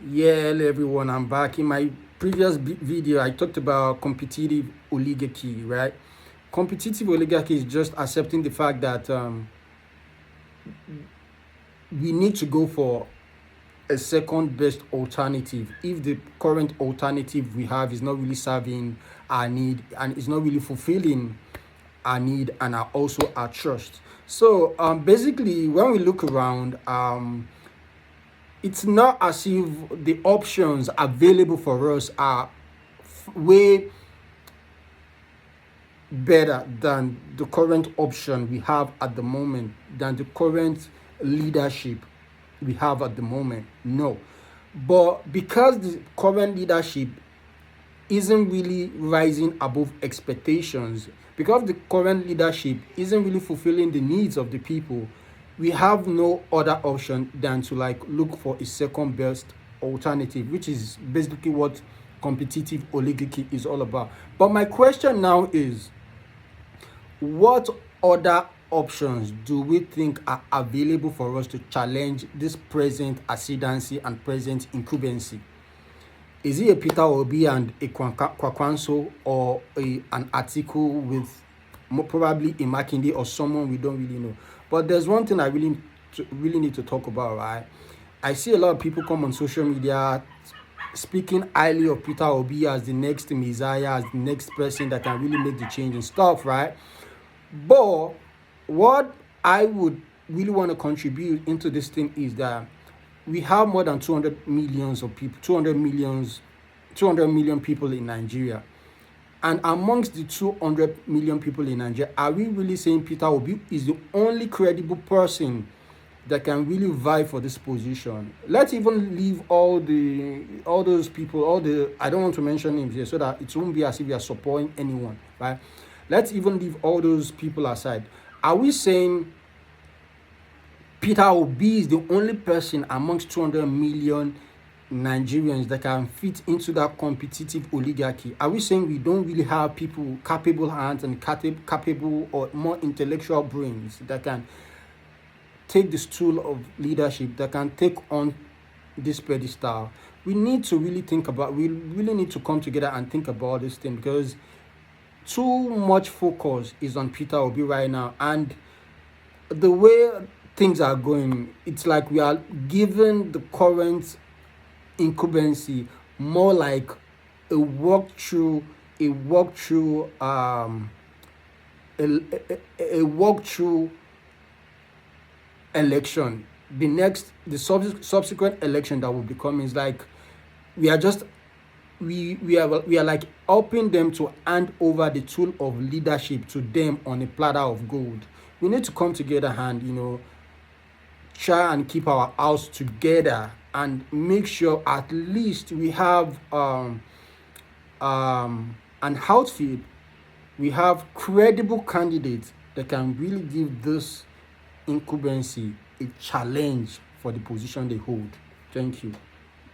Yeah, hello everyone. I'm back. In my previous video, I talked about competitive oligarchy, right? Competitive oligarchy is just accepting the fact that we need to go for a second best alternative if the current alternative we have is not really serving our need and is not really fulfilling our need and also our trust. So basically, when we look around, it's not as if the options available for us are way better than the current option we have at the moment, than the current leadership we have at the moment. No. But because the current leadership isn't really rising above expectations, because the current leadership isn't really fulfilling the needs of the people, we have no other option than to like look for a second best alternative, which is basically what competitive oligarchy is all about. But my question now is, what other options do we think are available for us to challenge this present ascendancy and present incumbency? Is it a Peter Obi and a Kwakwanso, or an article with probably a Makinde or someone we don't really know? But there's one thing I really need to talk about, right? I see a lot of people come on social media speaking highly of Peter Obi as the next messiah, as the next person that can really make the change and stuff, right? But what I would really want to contribute into this thing is that we have more than 200 millions of people, 200 million people in Nigeria. And amongst the 200 million people in Nigeria, are we really saying Peter Obi is the only credible person that can really vie for this position? Let's even leave all those people, I don't want to mention names here so that it won't be as if we are supporting anyone, right? Let's even leave all those people aside. Are we saying Peter Obi is the only person amongst 200 million Nigerians that can fit into that competitive oligarchy? Are we saying we don't really have people, capable hands and capable or more intellectual brains that can take the stool of leadership, that can take on this pedestal? We need to really we really need to come together and think about this thing, because too much focus is on Peter Obi right now. And the way things are going, it's like we are giving the current incumbency more like a walkthrough, a walkthrough, a walkthrough election. The subsequent election that will be coming is like we are just we are like helping them to hand over the tool of leadership to them on a platter of gold. We need to come together and try and keep our house together and make sure at least we have an outfit, we have credible candidates that can really give this incumbency a challenge for the position they hold. Thank you.